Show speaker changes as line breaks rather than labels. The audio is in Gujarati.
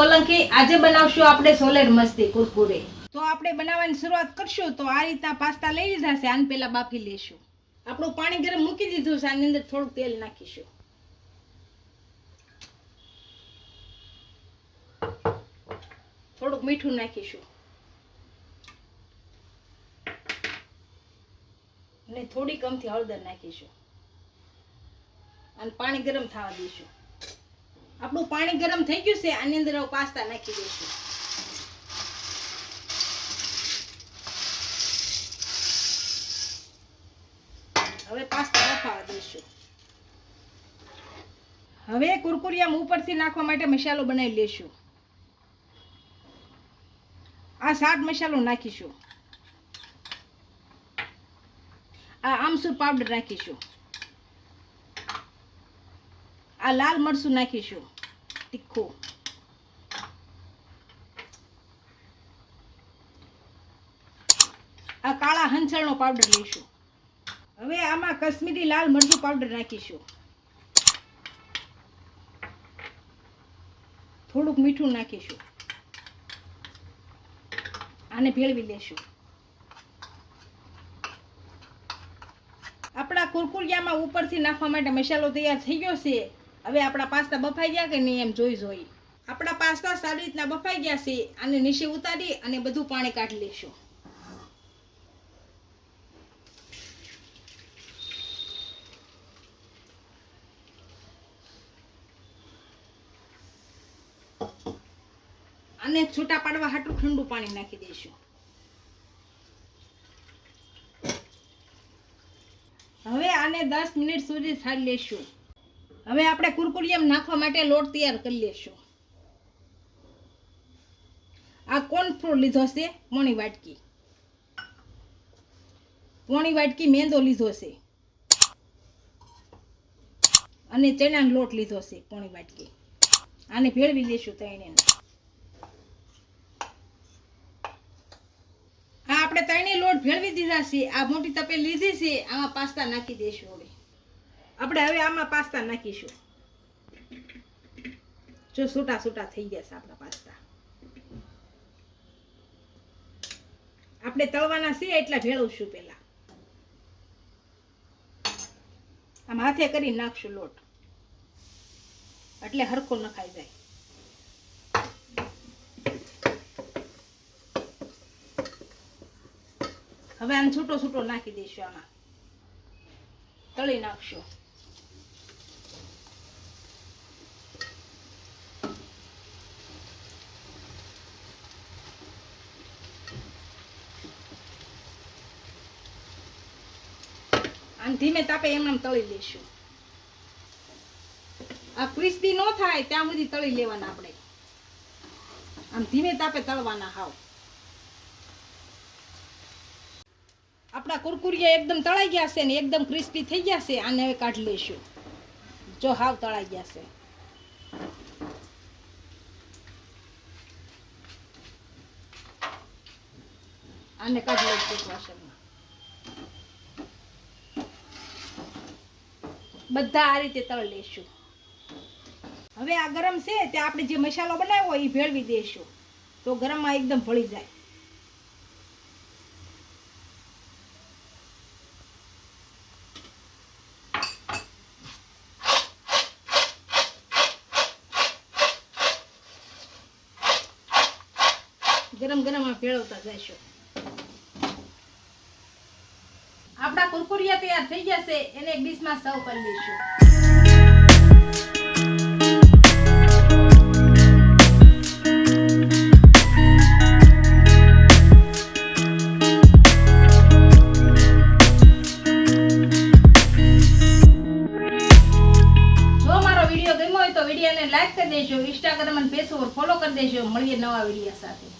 સોલંકી। આજે બનાવશું આપણે સોલેર મસ્તી કુરકુરે। તો આપણે બનાવવાની શરૂઆત કરશું। તો આ રીતના પાસ્તા લઈ લીધા છે, આને પહેલા બાફી લેશું। આપણું પાણી ગરમ મૂકી દીધું છે, આની અંદર થોડું તેલ નાખીશું। થોડુંક મીઠું નાખીશું અને થોડીક અમથી હળદર નાખીશું અને પાણી ગરમ થવા દઈશું। આપણું પાણી ગરમ થઈ ગયું છે, આની અંદર પાસ્તા નાખી દઈશું। હવે પાસ્તા બફાવા દઈશું। હવે કુરકુરિયામાં ઉપરથી નાખવા માટે મસાલો બનાવી લેશું। આ ચાટ મસાલો નાખીશું। આ આમચૂર પાવડર નાખીશું। આ લાલ મરચું નાખીશું તીખું। આ કાળા હંચળનો પાવડર લઈશું। હવે આમાં કાશ્મીરી લાલ મરચું પાવડર નાખીશું। થોડુંક મીઠું નાખીશું। આને ભેળવી લેશું। આપણા કુરકુરિયામાં ઉપરથી નાખવા માટે મસાલો તૈયાર થઈ ગયો છે। હવે આપણા પાસ્તા બફાઈ ગયા કે નહીં એમ જોઈ આપણા પાસ્તા સારી રીતના બફાઈ ગયા છે। આને નીચે ઉતારી અને બધું પાણી કાઢી લેશું। અને છૂટા પાડવા હાટું ઠંડુ પાણી નાખી દઈશું। હવે આને 10 મિનિટ સુધી છાડી લેશું। હવે આપણે કુરકુરિયામાં નાખવા માટે લોટ તૈયાર કરી લેશું। આ કોર્નફ્લોર લીધો છે પોણી વાટકી। પોણી વાટકી મેંદો લીધો છે અને ચણાનો લોટ લીધો છે પોણી વાટકી। આને ભેળવી લેશું ત્રણેયને। આપણે ત્રણેય લોટ ભેળવી દીધા છે। આ મોટી તપેલી લીધી છે, આમાં પાસ્તા નાખી દઈશું। હવે આમાં પાસ્તા નાખીશું। જો છૂટા છૂટા થઈ ગયા છે આપણા પાસ્તા। આપણે તળવાના છે એટલા ભેળવશું। પહેલા આમ હાથે કરી નાખશું લોટ, એટલે હરખો નખાઈ જાય। હવે આને છૂટો છૂટો નાખી દઈશું। આમાં તળી નાખશું। આને ધીમે તાપે એમ તળી લઈશું। આ ક્રિસ્પી ન થાય ત્યાં સુધી તળી લેવાના આપણે। આમ ધીમે તાપે તળવાના હાવ। આપણા કુરકુરિયા એકદમ તળાઈ ગયા છે ને એકદમ ક્રિસ્પી થઈ ગયા છે। આને હવે કાઢી લઈશું। જો હાવ તળાઈ ગયા છે। આને કાઢી લઈશું એક વાસણમાં। બધા આ રીતે તળી લઈશું। હવે આ ગરમ છે તે આપણે જે મસાલો બનાવ્યો એ ભેળવી દઈશું, તો ગરમમાં એકદમ ભળી જાય। ગરમ ગરમ ભેળવતા જઈશું। આપણા કુરકુરિયા તૈયાર થઈ ગયા છે, એને એક ડીશમાં સર્વ કરી દઈશું। જો મારો વિડીયો ગમ્યો હોય તો વિડીયોને લાઈક કરી દેજો, ઇન્સ્ટાગ્રામ અને ફેસબુક ફોલો કરી દેજો। મળીએ નવા વિડીયો સાથે।